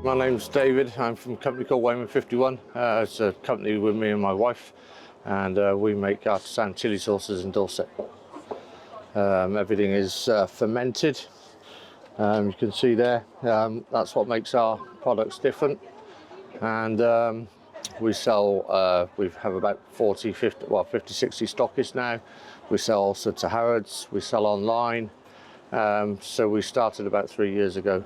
My name's David. I'm from a company called Wayman 51. It's a company with me and my wife, and we make artisan chili sauces in Dorset. Everything is fermented. You can see there, that's what makes our products different. And we sell, we have about 40, 50, 60 stockists now. We sell also to Harrods, we sell online. So we started about 3 years ago,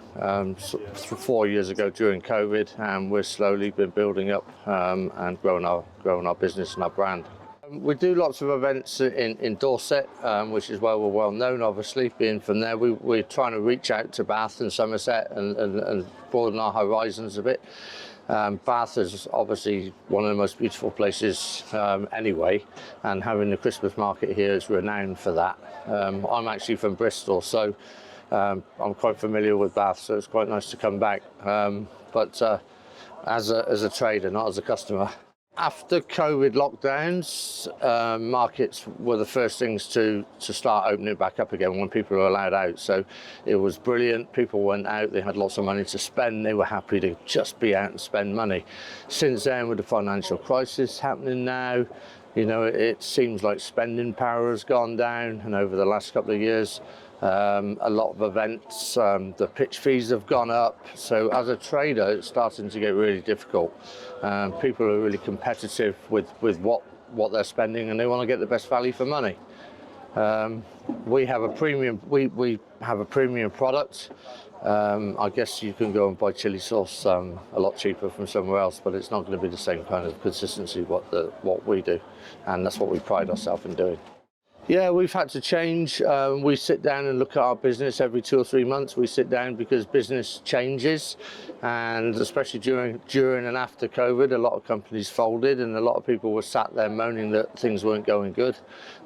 4 years ago during COVID, and we've slowly been building up and growing our business and our brand. We do lots of events in Dorset, which is where we're well known, obviously, being from there. We're trying to reach out to Bath and Somerset and broaden our horizons a bit. Bath is obviously one of the most beautiful places anyway, and having the Christmas market here is renowned for that. I'm actually from Bristol, so I'm quite familiar with Bath, so it's quite nice to come back, but as a trader, not as a customer. After COVID lockdowns, markets were the first things to start opening back up again when people were allowed out. So it was brilliant. People went out, they had lots of money to spend, they were happy to just be out and spend money. Since then, with the financial crisis happening now, you know, it seems like spending power has gone down, and over the last couple of years, a lot of events, the pitch fees have gone up. So as a trader, it's starting to get really difficult. People are really competitive with what they're spending, and they want to get the best value for money. We have a premium. We have a premium product. I guess you can go and buy chili sauce a lot cheaper from somewhere else, but it's not going to be the same kind of consistency what we do, and that's what we pride ourselves in doing. Yeah, we've had to change. We sit down and look at our business every 2 or 3 months. We sit down because business changes, and especially during and after COVID, a lot of companies folded, and a lot of people were sat there moaning that things weren't going good.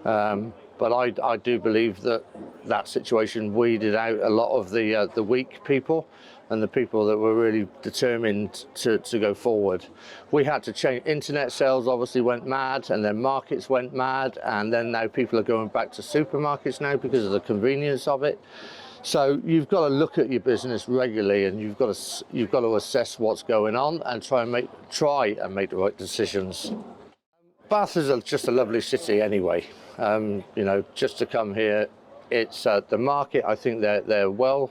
But I do believe that situation weeded out a lot of the weak people and the people that were really determined to go forward. We had to change. Internet sales obviously went mad, and then markets went mad, and then now people are going back to supermarkets now because of the convenience of it. So you've got to look at your business regularly, and you've got to assess what's going on and try and make the right decisions. Bath is just a lovely city anyway. You know, just to come here, it's the market. I think they're well.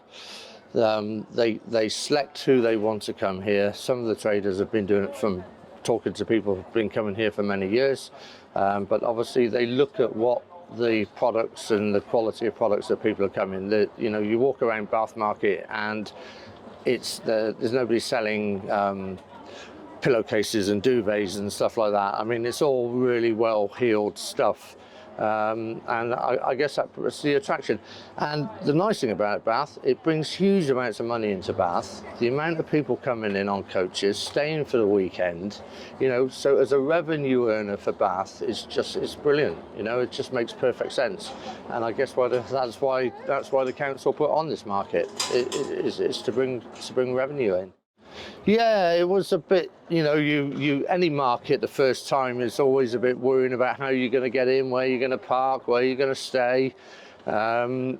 They select who they want to come here. Some of the traders have been doing it from talking to people who've been coming here for many years, but obviously they look at what the products and the quality of products that people are coming. You know, you walk around Bath Market and there's nobody selling pillowcases and duvets and stuff like that. I mean, it's all really well heeled stuff. And I guess that's the attraction. And the nice thing about Bath, it brings huge amounts of money into Bath. The amount of people coming in on coaches, staying for the weekend, you know, so as a revenue earner for Bath, it's brilliant. You know, it just makes perfect sense. And I guess that's why the council put on this market. It's to bring revenue in. Yeah, it was a bit, you know, any market the first time is always a bit worrying about how you're going to get in, where you're going to park, where you're going to stay. But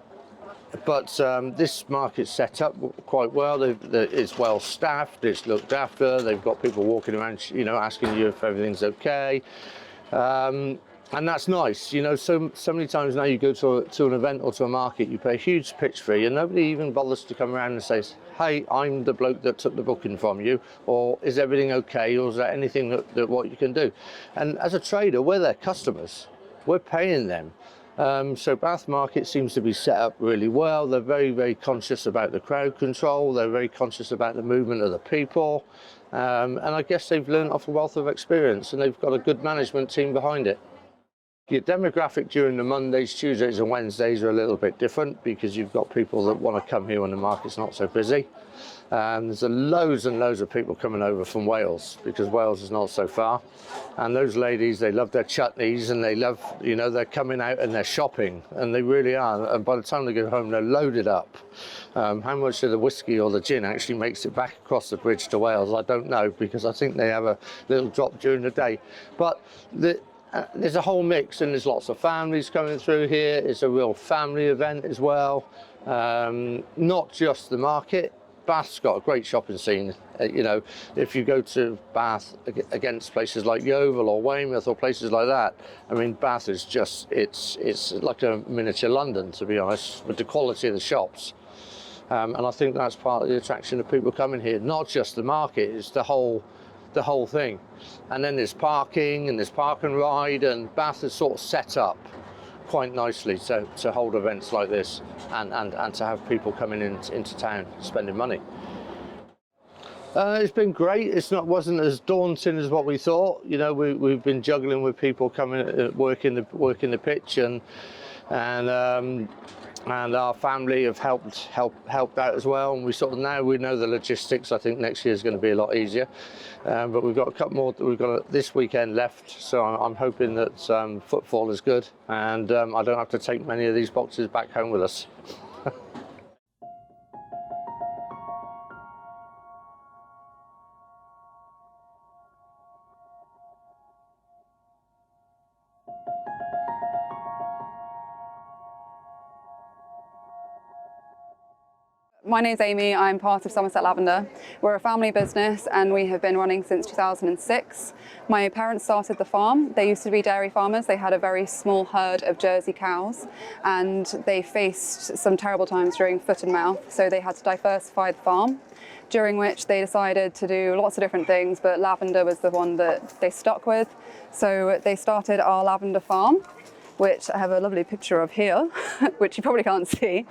this market's set up quite well. It's well staffed, it's looked after, they've got people walking around, you know, asking you if everything's okay. And that's nice, you know, so many times now you go to an event or to a market, you pay a huge pitch fee and nobody even bothers to come around and say, hey, I'm the bloke that took the booking from you, or is everything okay, or is there anything that what you can do? And as a trader, we're their customers, we're paying them. So Bath Market seems to be set up really well. They're very, very conscious about the crowd control, they're very conscious about the movement of the people, and I guess they've learned off a wealth of experience, and they've got a good management team behind it. Your demographic during the Mondays, Tuesdays and Wednesdays are a little bit different because you've got people that want to come here when the market's not so busy. There's loads and loads of people coming over from Wales because Wales is not so far. And those ladies, they love their chutneys and they love, you know, they're coming out and they're shopping, and they really are. And by the time they get home, they're loaded up. How much of the whiskey or the gin actually makes it back across the bridge to Wales, I don't know, because I think they have a little drop during the day. But there's a whole mix, and there's lots of families coming through here. It's a real family event as well. Not just the market, Bath's got a great shopping scene. You know, if you go to Bath against places like Yeovil or Weymouth or places like that, I mean, Bath is just, it's like a miniature London, to be honest, with the quality of the shops. And I think that's part of the attraction of people coming here. Not just the market, it's the whole thing. And then there's parking and there's park and ride, and Bath is sort of set up quite nicely to hold events like this and to have people coming into town spending money. It's been great. Wasn't as daunting as what we thought. You know, we've been juggling with people coming working the pitch, and our family have helped out as well. And now we know the logistics. I think next year is going to be a lot easier. But we've got a couple more. We've got this weekend left, so I'm hoping that footfall is good, and I don't have to take many of these boxes back home with us. My name's Amy, I'm part of Somerset Lavender. We're a family business and we have been running since 2006. My parents started the farm. They used to be dairy farmers. They had a very small herd of Jersey cows and they faced some terrible times during foot and mouth, so they had to diversify the farm, during which they decided to do lots of different things, but lavender was the one that they stuck with. So they started our lavender farm, which I have a lovely picture of here, which you probably can't see.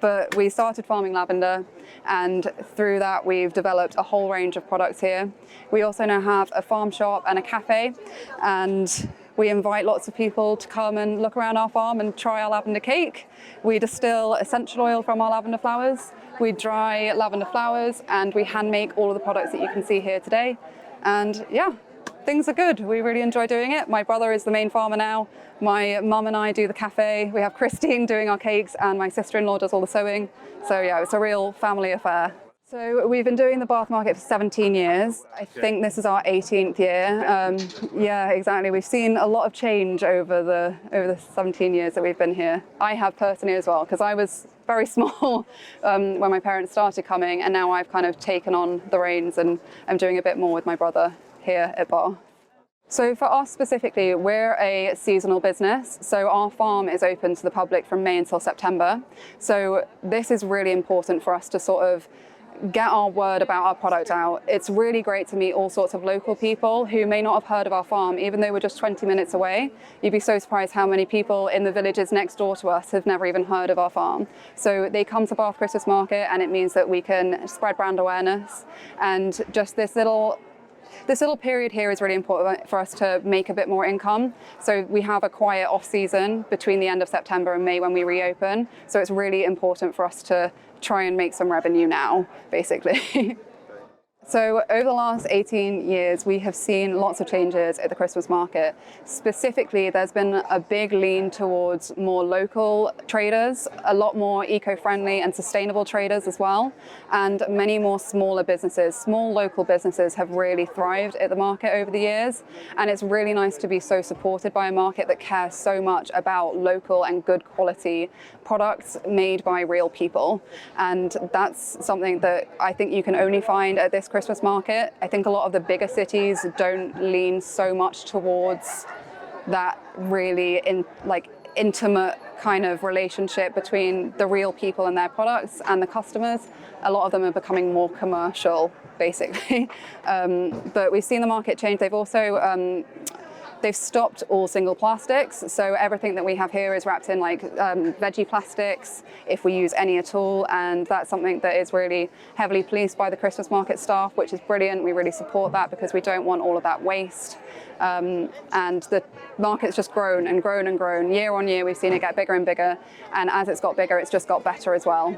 But we started farming lavender, and through that we've developed a whole range of products here. We also now have a farm shop and a cafe, and we invite lots of people to come and look around our farm and try our lavender cake. We distill essential oil from our lavender flowers, we dry lavender flowers, and we hand make all of the products that you can see here today. And yeah, things are good. We really enjoy doing it. My brother is the main farmer now. My mum and I do the cafe. We have Christine doing our cakes, and my sister-in-law does all the sewing. So yeah, it's a real family affair. So we've been doing the Bath market for 17 years. I think this is our 18th year. Yeah, exactly. We've seen a lot of change over the 17 years that we've been here. I have personally as well, because I was very small when my parents started coming, and now I've kind of taken on the reins and I'm doing a bit more with my brother here at Bath. So for us specifically, we're a seasonal business. So our farm is open to the public from May until September. So this is really important for us to sort of get our word about our product out. It's really great to meet all sorts of local people who may not have heard of our farm, even though we're just 20 minutes away. You'd be so surprised how many people in the villages next door to us have never even heard of our farm. So they come to Bath Christmas Market, and it means that we can spread brand awareness, and just this little period here is really important for us to make a bit more income. So we have a quiet off season between the end of September and May when we reopen. So it's really important for us to try and make some revenue now, basically. So over the last 18 years, we have seen lots of changes at the Christmas market. Specifically, there's been a big lean towards more local traders, a lot more eco-friendly and sustainable traders as well, and many more smaller businesses. Small local businesses have really thrived at the market over the years, and it's really nice to be so supported by a market that cares so much about local and good quality products made by real people. And that's something that I think you can only find at this Christmas market. I think a lot of the bigger cities don't lean so much towards that really intimate kind of relationship between the real people and their products and the customers. A lot of them are becoming more commercial, basically. But we've seen the market change. They've also they've stopped all single plastics, so everything that we have here is wrapped in like veggie plastics, if we use any at all, and that's something that is really heavily policed by the Christmas market staff, which is brilliant. We really support that because we don't want all of that waste. And the market's just grown and grown and grown. Year on year, we've seen it get bigger and bigger, and as it's got bigger, it's just got better as well.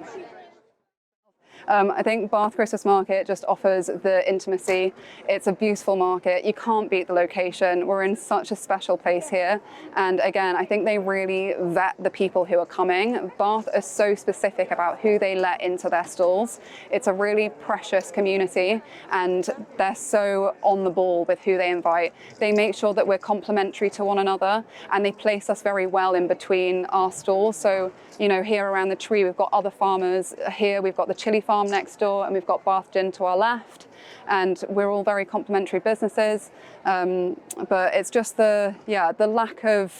I think Bath Christmas Market just offers the intimacy. It's a beautiful market. You can't beat the location. We're in such a special place here. And again, I think they really vet the people who are coming. Bath are so specific about who they let into their stalls. It's a really precious community, and they're so on the ball with who they invite. They make sure that we're complementary to one another, and they place us very well in between our stalls. So, you know, here around the tree, we've got other farmers. Here we've got the chili farm farm next door, and we've got Bath Gin to our left. And we're all very complementary businesses, but it's just the lack of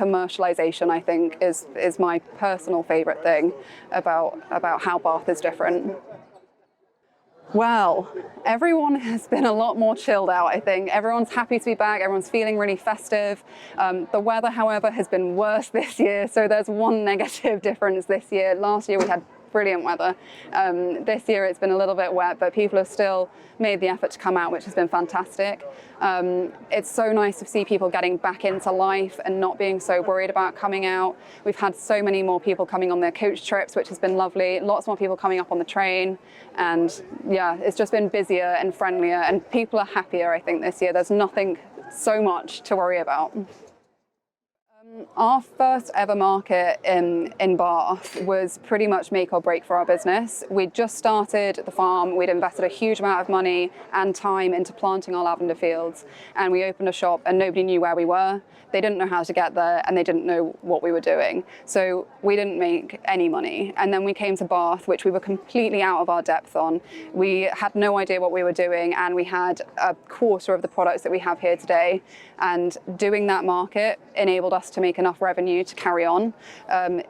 commercialization, I think, is my personal favourite thing about how Bath is different. Well, everyone has been a lot more chilled out, I think. Everyone's happy to be back, everyone's feeling really festive. The weather, however, has been worse this year, so there's one negative difference this year. Last year we had brilliant weather. This year it's been a little bit wet, but people have still made the effort to come out, which has been fantastic. It's so nice to see people getting back into life and not being so worried about coming out. We've had so many more people coming on their coach trips, which has been lovely. Lots more people coming up on the train. And yeah, it's just been busier and friendlier, and people are happier, I think, this year. There's nothing so much to worry about. Our first ever market in Bath was pretty much make or break for our business. We'd just started the farm, we'd invested a huge amount of money and time into planting our lavender fields, and we opened a shop and nobody knew where we were. They didn't know how to get there and they didn't know what we were doing. So we didn't make any money. And then we came to Bath, which we were completely out of our depth on. We had no idea what we were doing, and we had a quarter of the products that we have here today. And doing that market enabled us to make enough revenue to carry on.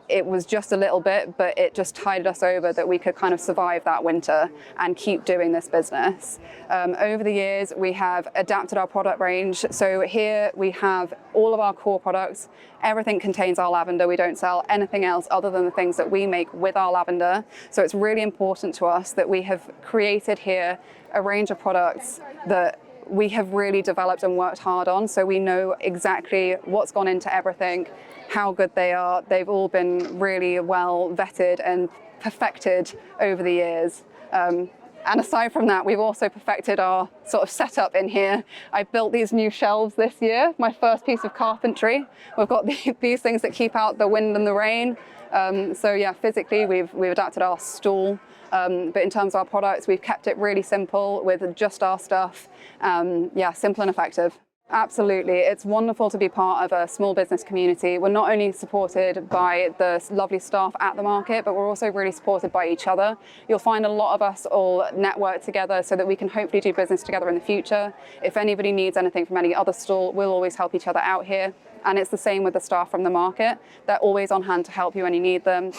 It was just a little bit, but it just tided us over that we could kind of survive that winter and keep doing this business. Over the years, we have adapted our product range. So here we have all of our core products. Everything contains our lavender. We don't sell anything else other than the things that we make with our lavender. So it's really important to us that we have created here a range of products that we have really developed and worked hard on, so we know exactly what's gone into everything, how good they are. They've all been really well vetted and perfected over the years. And aside from that, we've also perfected our sort of setup in here. I built these new shelves this year, my first piece of carpentry. We've got these things that keep out the wind and the rain. So yeah, physically we've adapted our stool. But in terms of our products, we've kept it really simple with just our stuff. Yeah, simple and effective. Absolutely. It's wonderful to be part of a small business community. We're not only supported by the lovely staff at the market, but we're also really supported by each other. You'll find a lot of us all network together so that we can hopefully do business together in the future. If anybody needs anything from any other stall, we'll always help each other out here. And it's the same with the staff from the market. They're always on hand to help you when you need them.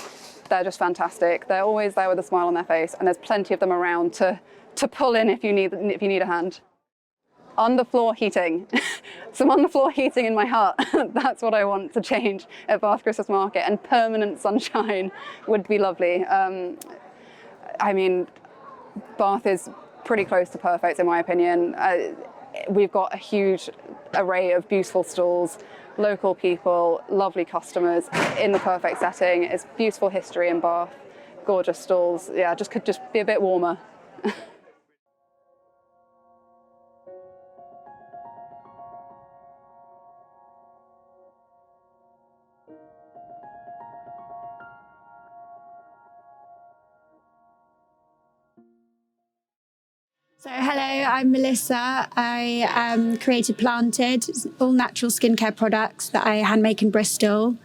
They're just fantastic. They're always there with a smile on their face, and there's plenty of them around to pull in if you need a hand. Underfloor heating. Some underfloor heating in my hut. That's what I want to change at Bath Christmas Market, and permanent sunshine would be lovely. I mean, Bath is pretty close to perfect in my opinion. We've got a huge array of beautiful stalls, local people, lovely customers in the perfect setting. It's beautiful history in Bath, gorgeous stalls. Yeah, could just be a bit warmer. So hello, I'm Melissa. I created Planted, all natural skincare products that I hand make in Bristol,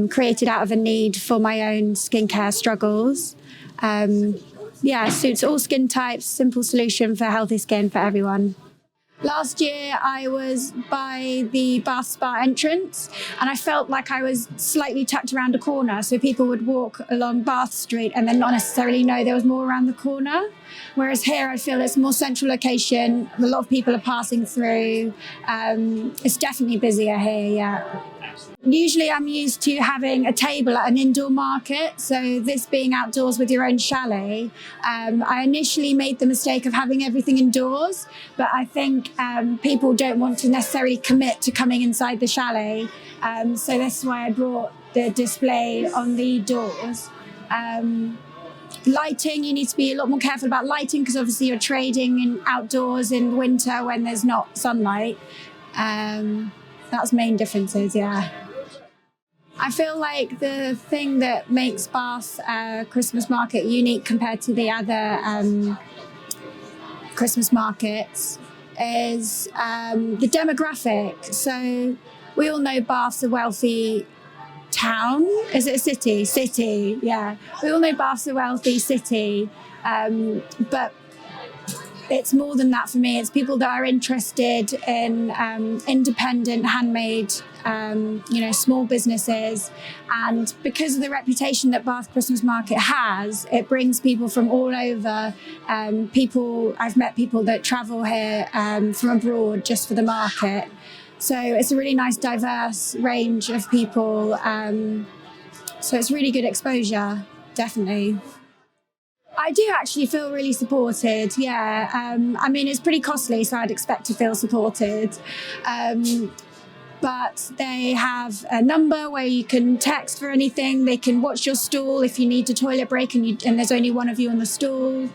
created out of a need for my own skincare struggles. Suits all skin types, simple solution for healthy skin for everyone. Last year I was by the Bath Spa entrance and I felt like I was slightly tucked around a corner, so people would walk along Bath Street and then not necessarily know there was more around the corner. Whereas here I feel it's a more central location, a lot of people are passing through. It's definitely busier here, yeah. Usually I'm used to having a table at an indoor market, so this being outdoors with your own chalet. I initially made the mistake of having everything indoors, but I think people don't want to necessarily commit to coming inside the chalet, so that's why I brought the display on the doors. Lighting, you need to be a lot more careful about lighting because obviously you're trading in outdoors in winter when there's not sunlight. That's main differences, yeah. I feel like the thing that makes Bath Christmas Market unique compared to the other Christmas markets is the demographic. So we all know Bath's a wealthy town. Is it a city? City, yeah. We all know Bath's a wealthy city, but it's more than that for me. It's people that are interested in independent, handmade, small businesses. And because of the reputation that Bath Christmas Market has, it brings people from all over. I've met people that travel here from abroad just for the market. So it's a really nice, diverse range of people. So it's really good exposure, definitely. I do actually feel really supported, yeah. I mean, it's pretty costly, so I'd expect to feel supported. But they have a number where you can text for anything. They can watch your stall if you need a toilet break and there's only one of you on the stall.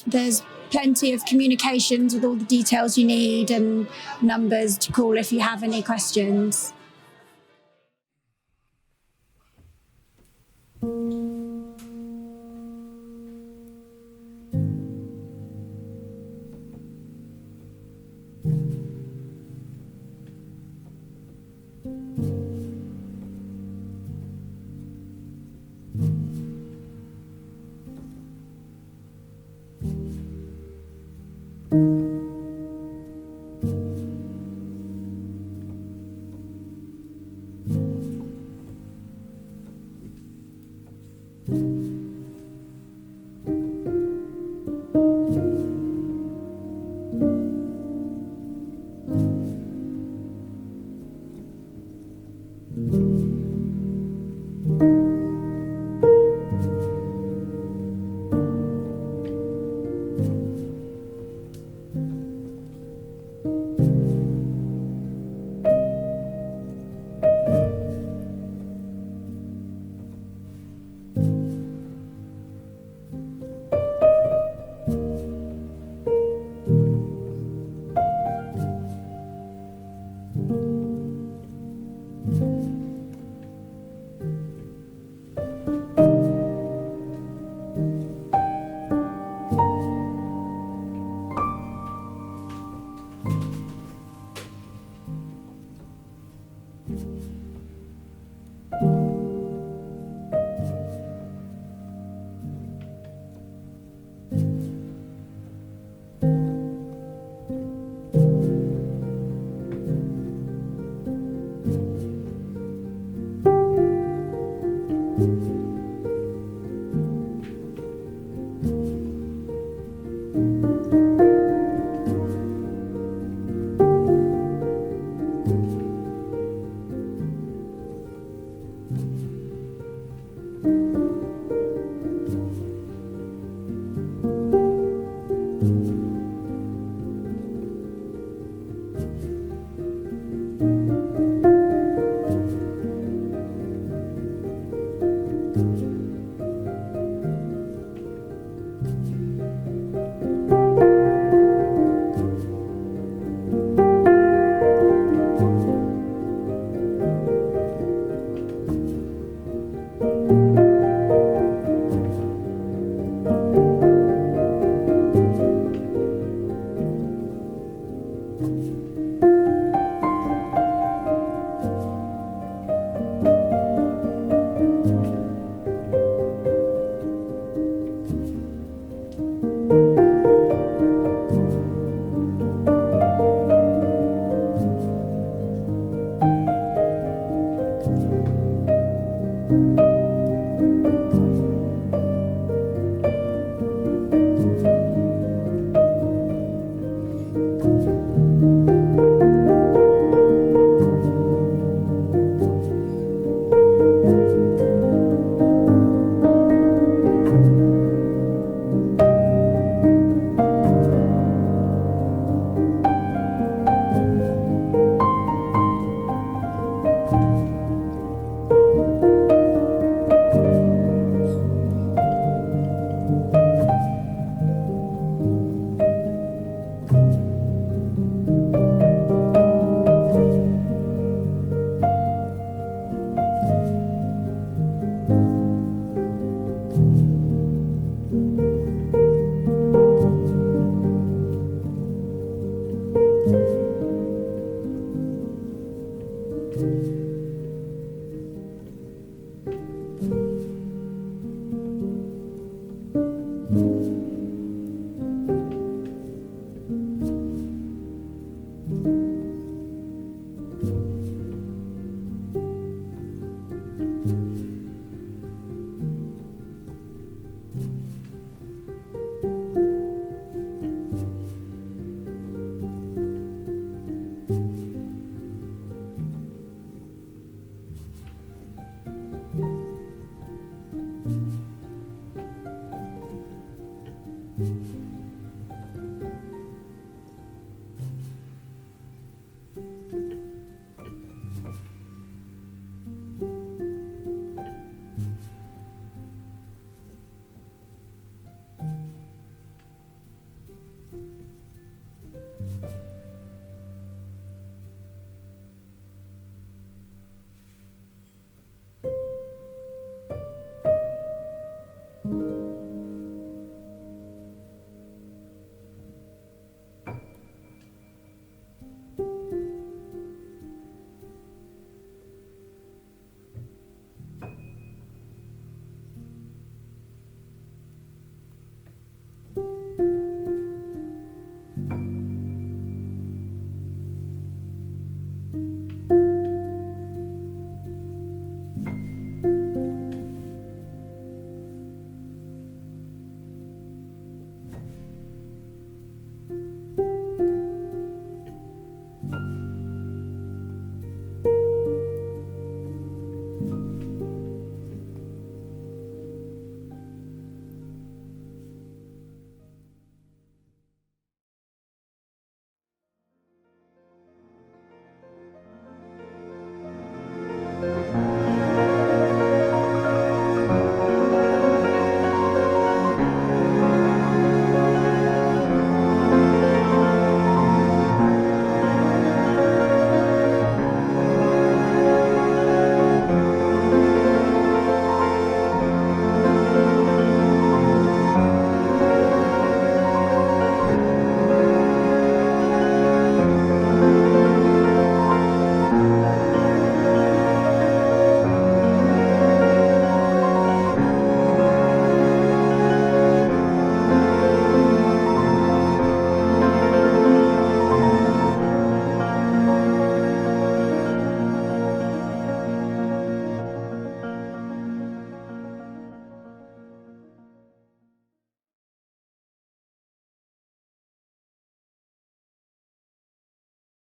There's plenty of communications with all the details you need and numbers to call if you have any questions. you.